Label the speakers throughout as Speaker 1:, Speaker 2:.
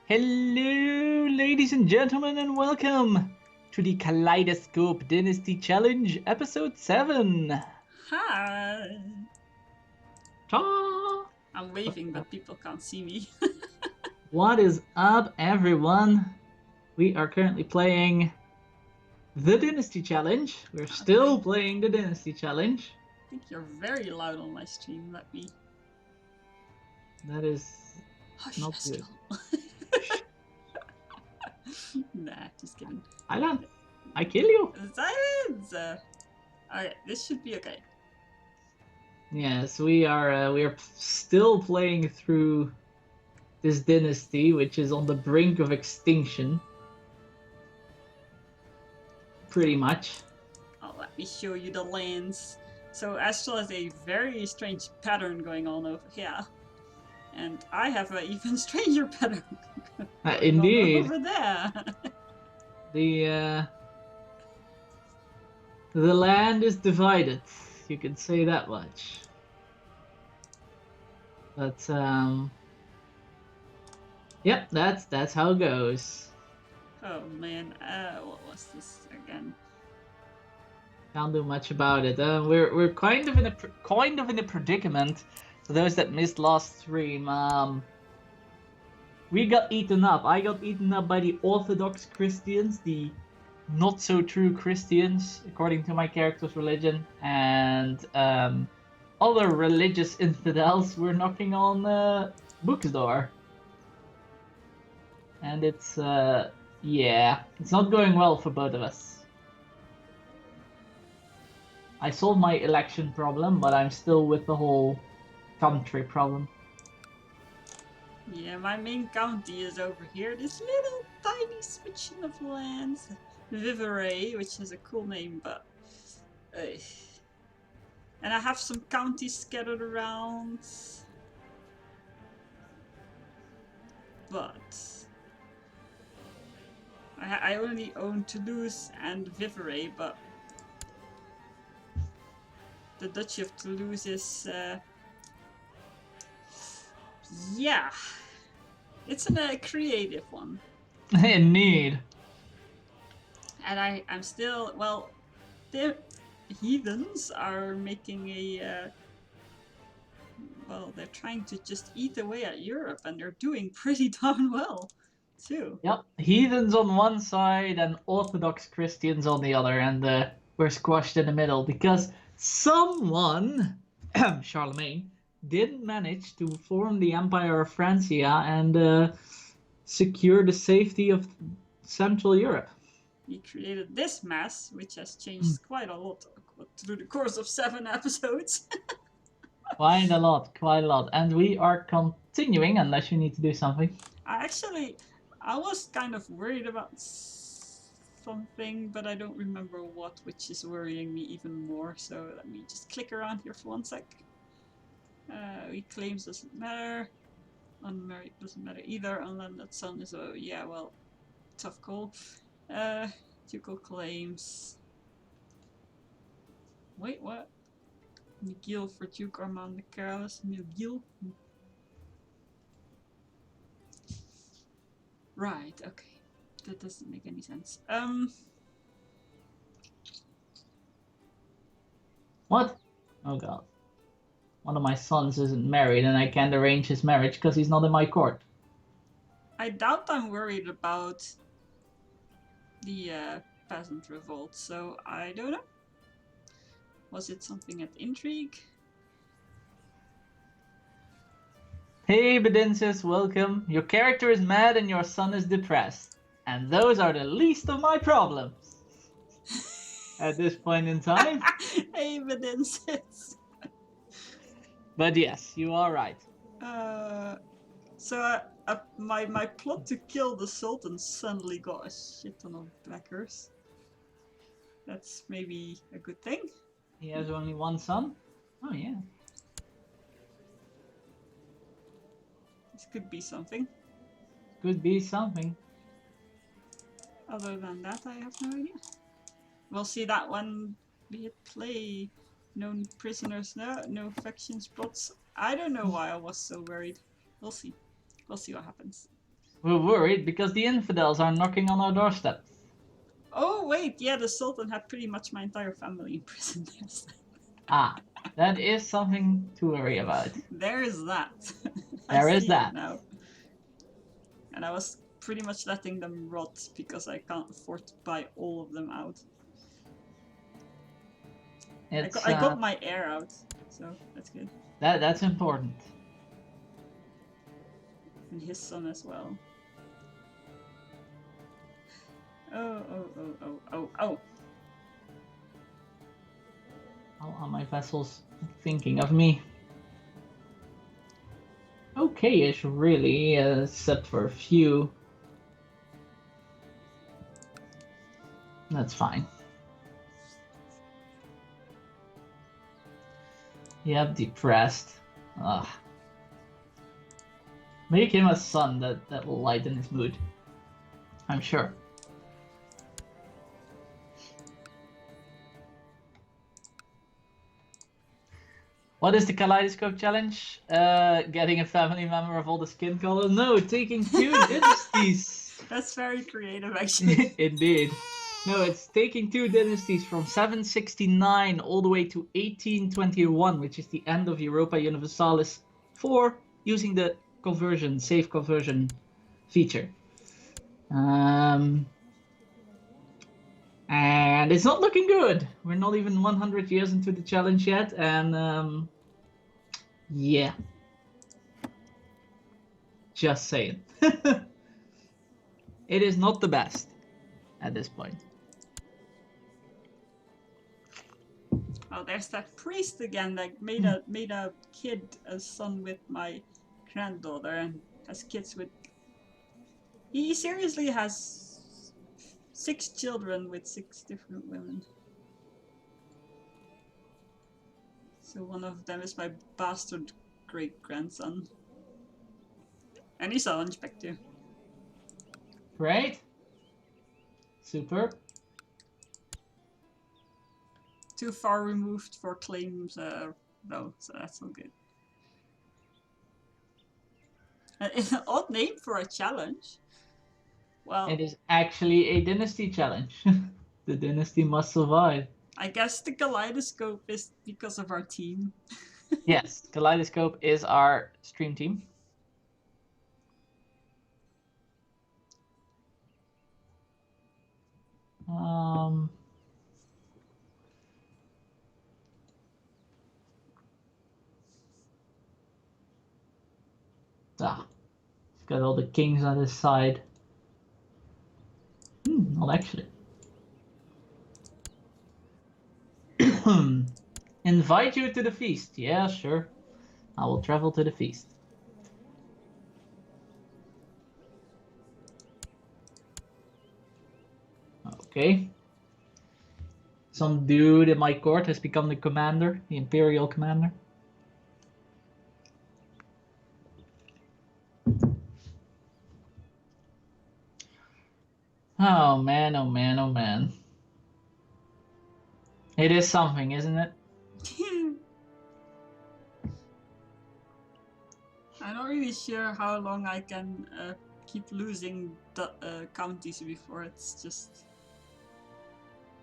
Speaker 1: Hello, ladies and gentlemen, and welcome to the Kaleidoscope Dynasty Challenge, Episode 7.
Speaker 2: Hi!
Speaker 1: Ta!
Speaker 2: I'm waving, but people can't see me.
Speaker 1: What is up, everyone? We are currently playing the Dynasty Challenge. We're still playing the Dynasty Challenge.
Speaker 2: I think you're very loud on my stream. Let me.
Speaker 1: That is
Speaker 2: Hush,
Speaker 1: not
Speaker 2: Estelle.
Speaker 1: good.
Speaker 2: Nah, just kidding.
Speaker 1: I kill you.
Speaker 2: Silence! Alright, this should be okay.
Speaker 1: Yes, we are still playing through this dynasty, which is on the brink of extinction. Pretty much.
Speaker 2: Oh, let me show you the lands. So Estelle has a very strange pattern going on over here. And I have an even stranger pattern going
Speaker 1: Indeed.
Speaker 2: on over there.
Speaker 1: The land is divided. You can say that much. But yep, that's how it goes.
Speaker 2: Oh man, what was this again?
Speaker 1: Can't do much about it. We're kind of in a predicament. For those that missed last stream, we got eaten up. I got eaten up by the Orthodox Christians, the not so true Christians, according to my character's religion, and other religious infidels were knocking on Book's door. And it's it's not going well for both of us. I solved my election problem, but I'm still with the whole country problem.
Speaker 2: Yeah, my main county is over here. This little tiny switching of lands. Viveray, which is a cool name, but... and I have some counties scattered around. But... I only own Toulouse and Viveray, but... the Duchy of Toulouse is... yeah. It's a creative one.
Speaker 1: Indeed.
Speaker 2: And I'm still, well, the heathens are making a, well, they're trying to just eat away at Europe, and they're doing pretty darn well, too.
Speaker 1: Yep, heathens on one side and Orthodox Christians on the other, and we're squashed in the middle because someone, Charlemagne, didn't manage to form the Empire of Francia and secure the safety of Central Europe.
Speaker 2: He created this mess, which has changed quite a lot through the course of 7 episodes.
Speaker 1: Quite a lot. And we are continuing, unless you need to do something.
Speaker 2: I was kind of worried about something, but I don't remember what, which is worrying me even more. So let me just click around here for 1 sec. Reclaims doesn't matter. Unmarried doesn't matter either. Unlanded son is a, yeah, well, tough call. Ducal claims. Wait, what? Miguel for Duke Armand the Careless. Miguel? Right, okay. That doesn't make any sense.
Speaker 1: What? Oh god. One of my sons isn't married and I can't arrange his marriage because he's not in my court.
Speaker 2: I doubt I'm worried about the peasant revolt, so I don't know. Was it something at intrigue?
Speaker 1: Hey Bedensis, welcome. Your character is mad and your son is depressed. And those are the least of my problems. At this point in time.
Speaker 2: Hey Bedensis.
Speaker 1: But yes, you are right.
Speaker 2: So my plot to kill the Sultan suddenly got a shit ton of backers. That's maybe a good thing.
Speaker 1: He has only one son? Oh yeah.
Speaker 2: This could be something.
Speaker 1: Could be something.
Speaker 2: Other than that, I have no idea. We'll see that one be at play. No prisoners, no faction spots. I don't know why I was so worried. We'll see. We'll see what happens.
Speaker 1: We're worried because the infidels are knocking on our doorstep.
Speaker 2: Oh wait, yeah, the Sultan had pretty much my entire family in prison.
Speaker 1: Ah, that is something to worry about.
Speaker 2: There is that. I
Speaker 1: There is
Speaker 2: see it
Speaker 1: that.
Speaker 2: now. And I was pretty much letting them rot because I can't afford to buy all of them out.
Speaker 1: It's
Speaker 2: I got my heir out, so that's good.
Speaker 1: that's important.
Speaker 2: And his son as well. Oh, oh, oh, oh, oh, oh.
Speaker 1: How are my vessels thinking of me? Okay-ish, really, except for a few. That's fine. Yep, depressed. Ugh. Make him a son that will lighten his mood. I'm sure. What is the kaleidoscope challenge? Getting a family member of all the skin colors? No, taking 2 dynasties.
Speaker 2: That's very creative, actually.
Speaker 1: Indeed. No, it's taking 2 dynasties from 769 all the way to 1821, which is the end of Europa Universalis 4, using the conversion, safe conversion feature. And it's not looking good. We're not even 100 years into the challenge yet, and yeah. Just saying. It is not the best at this point.
Speaker 2: Oh, there's that priest again that made a kid, a son with my granddaughter, and has kids with. He seriously has 6 children with 6 different women. So one of them is my bastard great grandson, and he's a hunchback too.
Speaker 1: Great. Super.
Speaker 2: Too far removed for claims, though, so that's all good. It's an odd name for a challenge. Well,
Speaker 1: It is actually a dynasty challenge. The dynasty must survive.
Speaker 2: I guess the kaleidoscope is because of our team.
Speaker 1: Yes, Kaleidoscope is our stream team. He's got all the kings on his side. Not actually. Invite you to the feast. Yeah, sure. I will travel to the feast. Okay. Some dude in my court has become the commander, the imperial commander. Oh man, oh man, oh man. It is something, isn't it?
Speaker 2: I'm not really sure how long I can keep losing the counties before it's just.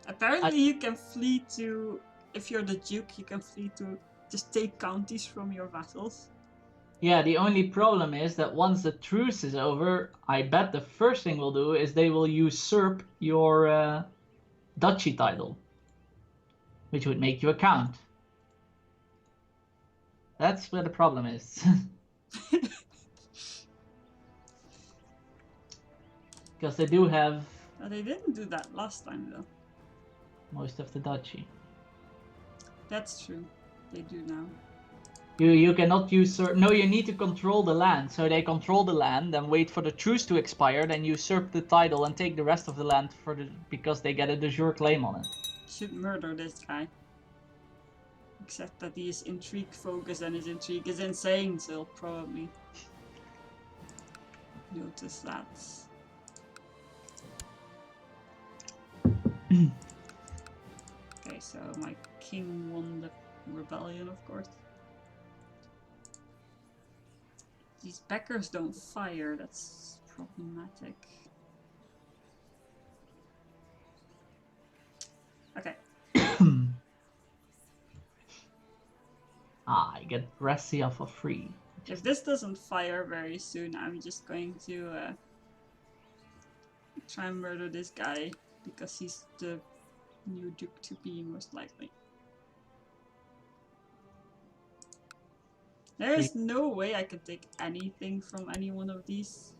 Speaker 2: Apparently, you can flee to. If you're the Duke, you can flee to just take counties from your vassals.
Speaker 1: Yeah, the only problem is that once the truce is over, I bet the first thing we'll do is they will usurp your duchy title, which would make you a count. That's where the problem is. Because they do have
Speaker 2: They didn't do that last time, though.
Speaker 1: most of the duchy.
Speaker 2: That's true. They do now.
Speaker 1: You cannot usurp. No, you need to control the land. So they control the land, then wait for the truce to expire, then usurp the title and take the rest of the land because they get a de jure claim on it.
Speaker 2: Should murder this guy. Except that he is intrigue focused and his intrigue is insane, so he'll probably notice that. Okay, so my king won the rebellion, of course. These Beckers don't fire, that's problematic. Okay.
Speaker 1: I get Brescia for free.
Speaker 2: If this doesn't fire very soon, I'm just going to try and murder this guy because he's the new Duke to be, most likely. There is no way I can take anything from any one of these.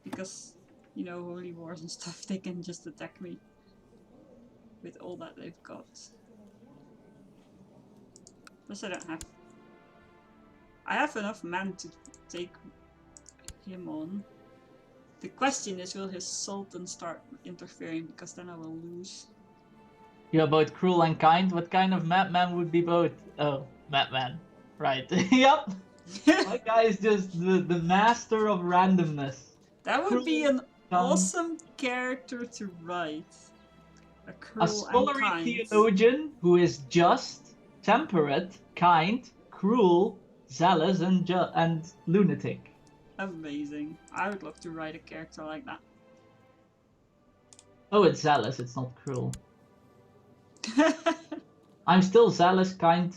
Speaker 2: Because, you know, holy wars and stuff, they can just attack me with all that they've got. Plus I have enough men to take him on. The question is, will his Sultan start interfering, because then I will lose.
Speaker 1: You're both cruel and kind. What kind of madman would be both? Oh, madman. Right. Yep. My guy is just the master of randomness.
Speaker 2: That would be an awesome character to write. A cruel
Speaker 1: A scholarly
Speaker 2: and kind
Speaker 1: theologian who is just, temperate, kind, cruel, zealous, and lunatic.
Speaker 2: Amazing. I would love to write a character like that.
Speaker 1: Oh, it's zealous, it's not cruel. I'm still zealous, kind.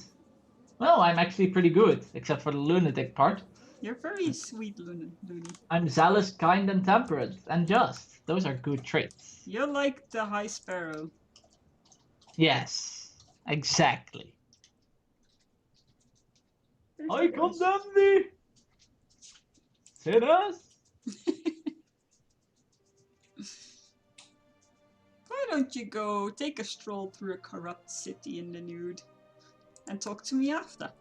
Speaker 1: Well, I'm actually pretty good, except for the lunatic part.
Speaker 2: You're very sweet, Looney.
Speaker 1: I'm zealous, kind, and temperate, and just. Those are good traits.
Speaker 2: You're like the High Sparrow.
Speaker 1: Yes, exactly. I condemn thee, sinners.
Speaker 2: Why don't you go take a stroll through a corrupt city in the nude and talk to me after?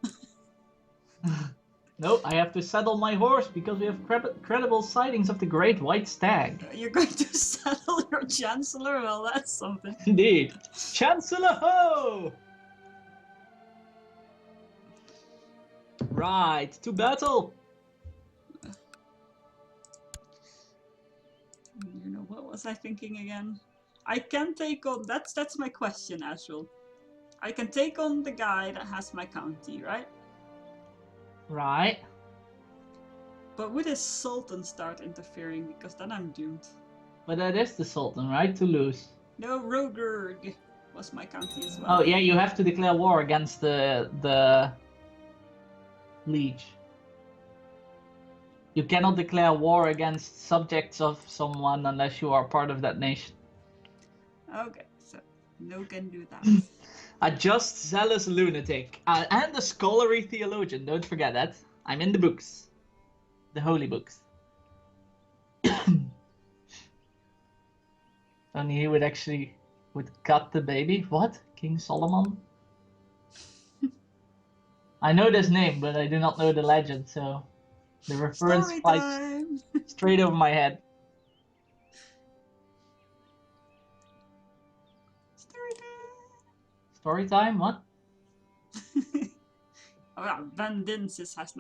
Speaker 1: No, I have to saddle my horse because we have credible sightings of the great white stag.
Speaker 2: You're going to saddle your chancellor? Well, that's something.
Speaker 1: Indeed. Chancellor ho! Right, to battle.
Speaker 2: You know, what was I thinking again? I can take on... That's my question, Astral. I can take on the guy that has my county, right?
Speaker 1: Right.
Speaker 2: But would his Sultan start interfering? Because then I'm doomed.
Speaker 1: But that is the Sultan, right? To lose.
Speaker 2: No, Rogerg was my county as well.
Speaker 1: Oh, yeah, you have to declare war against the Liege. You cannot declare war against subjects of someone unless you are part of that nation.
Speaker 2: Okay, so no can do that.
Speaker 1: A just zealous lunatic. And a scholarly theologian, don't forget that. I'm in the books. The holy books. Only he would cut the baby. What? King Solomon? I know this name, but I do not know the legend, so the reference
Speaker 2: Story
Speaker 1: flies
Speaker 2: time!
Speaker 1: straight over my head.
Speaker 2: Story time!
Speaker 1: Story time? What?
Speaker 2: Oh yeah, Van Dinsis has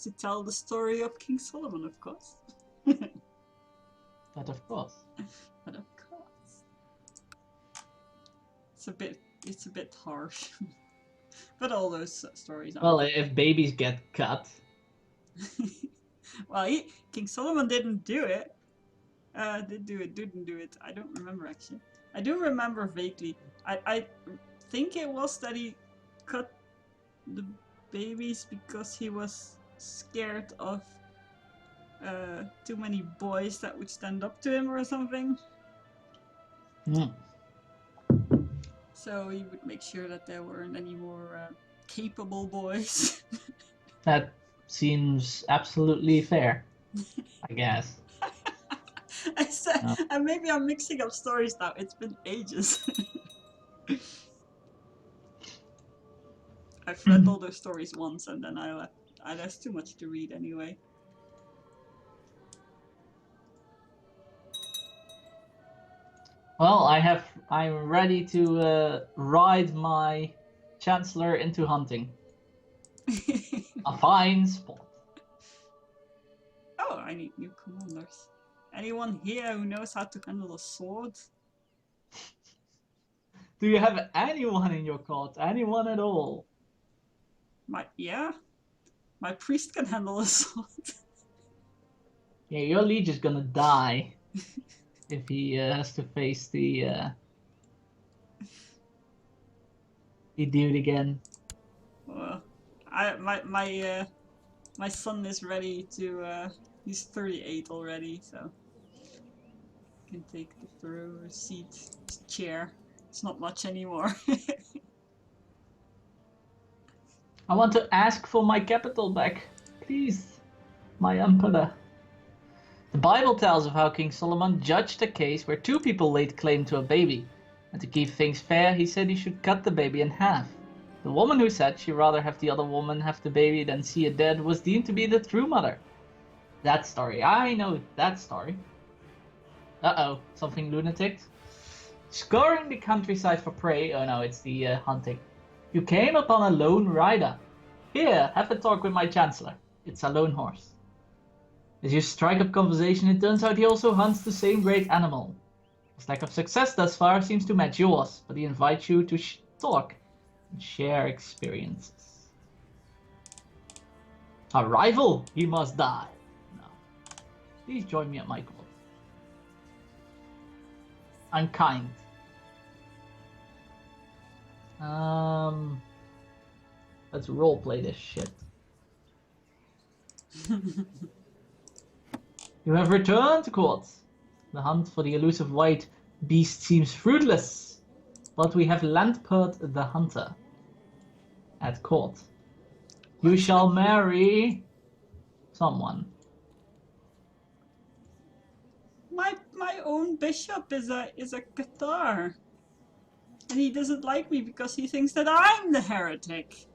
Speaker 2: to tell the story of King Solomon, of course.
Speaker 1: But of course.
Speaker 2: But of course. It's a bit harsh. But all those stories are.
Speaker 1: Well, if babies get cut.
Speaker 2: Well, King Solomon didn't do it. Didn't do it. I don't remember actually. I do remember vaguely. I think it was that he cut the babies because he was scared of too many boys that would stand up to him or something.
Speaker 1: Mm.
Speaker 2: So he would make sure that there weren't any more capable boys.
Speaker 1: That seems absolutely fair, I guess.
Speaker 2: I said,
Speaker 1: No.
Speaker 2: and maybe I'm mixing up stories now. It's been ages. I've read all those stories once and then I left. There's too much to read anyway.
Speaker 1: Well, I'm ready to ride my Chancellor into hunting. A fine spot.
Speaker 2: Oh, I need new commanders. Anyone here who knows how to handle a sword?
Speaker 1: Do you have anyone in your court? Anyone at all?
Speaker 2: My priest can handle a sword.
Speaker 1: Yeah, your liege is gonna die if he has to face the dude again.
Speaker 2: Well, my son is ready to. He's 38 already, so can take the throw seat, his chair. It's not much anymore.
Speaker 1: I want to ask for my capital back, please, my emperor. The Bible tells of how King Solomon judged a case where two people laid claim to a baby, and to keep things fair, he said he should cut the baby in half. The woman who said she'd rather have the other woman have the baby than see it dead was deemed to be the true mother. That story, I know that story. Uh-oh, something lunatic. Scouring the countryside for prey, oh no, it's the hunting. You came upon a lone rider. Here, have a talk with my chancellor. It's a lone horse. As you strike up conversation, it turns out he also hunts the same great animal. His lack of success thus far seems to match yours, but he invites you to talk and share experiences. A rival, he must die. No. Please join me at my court. I'm kind. Let's roleplay this shit. You have returned to court. The hunt for the elusive white beast seems fruitless, but we have landpert the hunter at court. You shall marry someone.
Speaker 2: My own bishop is a Qatar, and he doesn't like me because he thinks that I'm the heretic.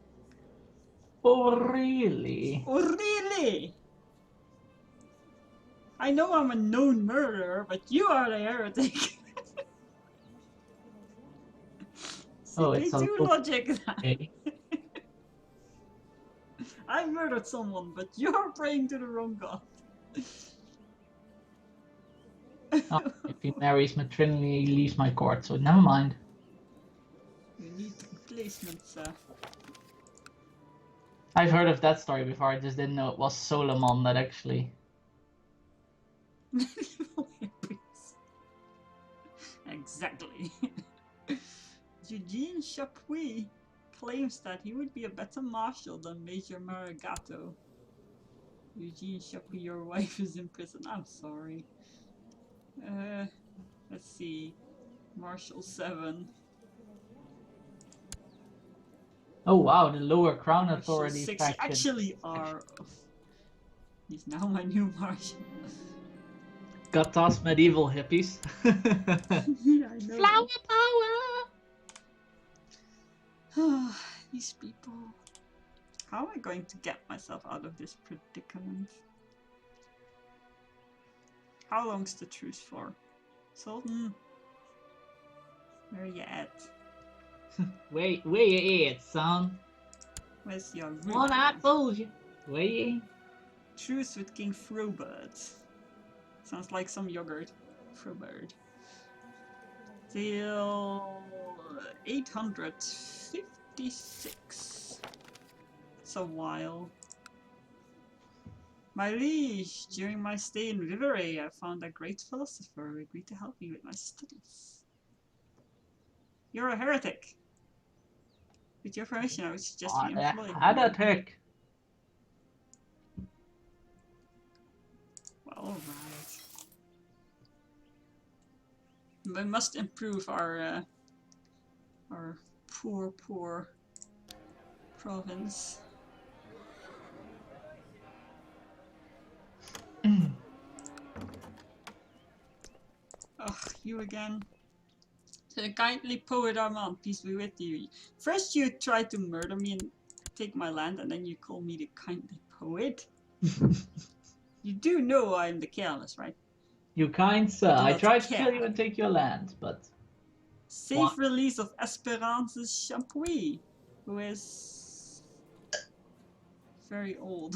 Speaker 1: Oh, really?
Speaker 2: Oh really? I know I'm a known murderer, but you are the heretic.
Speaker 1: Oh, it's a
Speaker 2: CK2 logic.
Speaker 1: okay.
Speaker 2: I murdered someone, but you're praying to the wrong god.
Speaker 1: Oh, if he marries matrinally, he leaves my court, so never mind.
Speaker 2: You need replacements.
Speaker 1: I've heard of that story before, I just didn't know it was Solomon that actually...
Speaker 2: Exactly. Eugene Chapuys claims that he would be a better marshal than Major Marigato. Eugene Chapuys, your wife is in prison. I'm sorry. Let's see. Marshal 7.
Speaker 1: Oh wow, the lower crown
Speaker 2: Marshal
Speaker 1: authority
Speaker 2: 6
Speaker 1: faction.
Speaker 2: actually are. He's now my new marshal.
Speaker 1: Got tossed medieval hippies.
Speaker 2: Yeah, I know.
Speaker 1: Flower power!
Speaker 2: These people. How am I going to get myself out of this predicament? How long's the truce for? Sultan? Where you at?
Speaker 1: Where you at, son?
Speaker 2: Where's your
Speaker 1: What I told you. Where you at?
Speaker 2: Truce with King Frobird. Sounds like some yogurt. Frobird. Till 856. It's a while. My liege, during my stay in Vivarais, I found a great philosopher who agreed to help me with my studies. You're a heretic. With your permission, I would suggest we employ him.
Speaker 1: Heretic.
Speaker 2: Well, alright. We must improve our poor province. Ugh, you again. To the kindly poet Armand, peace be with you. First you try to murder me and take my land, and then you call me the kindly poet? You do know I'm the careless, right?
Speaker 1: You kind sir, I tried to kill you and take your land, but...
Speaker 2: Safe release of Esperance's Chapuys, who is... very old.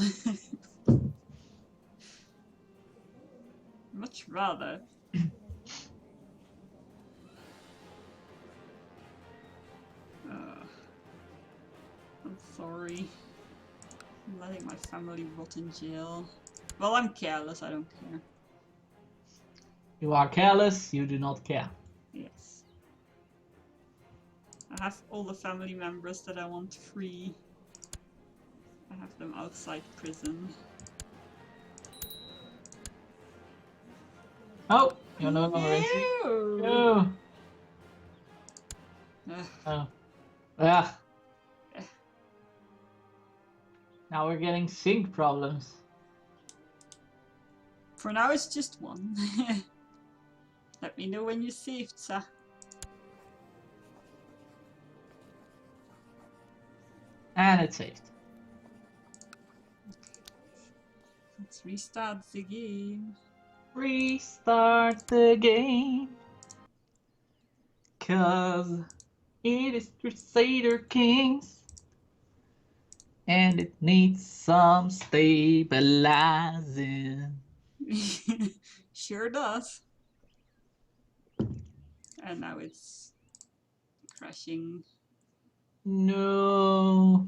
Speaker 2: Much rather. I'm sorry. I'm letting my family rot in jail. Well, I'm careless, I don't care.
Speaker 1: You are careless, you do not care.
Speaker 2: Yes. I have all the family members that I want free. I have them outside prison.
Speaker 1: Oh, you're no longer racing.
Speaker 2: No!
Speaker 1: Oh.
Speaker 2: Ugh.
Speaker 1: Oh. Ah.
Speaker 2: Eh.
Speaker 1: Now we're getting sync problems.
Speaker 2: For now, it's just one. Let me know when you saved, sir.
Speaker 1: And it's saved.
Speaker 2: Let's restart the game.
Speaker 1: Restart the game. 'Cause it is Crusader Kings. And it needs some stabilizing.
Speaker 2: Sure does. And now it's crashing.
Speaker 1: No.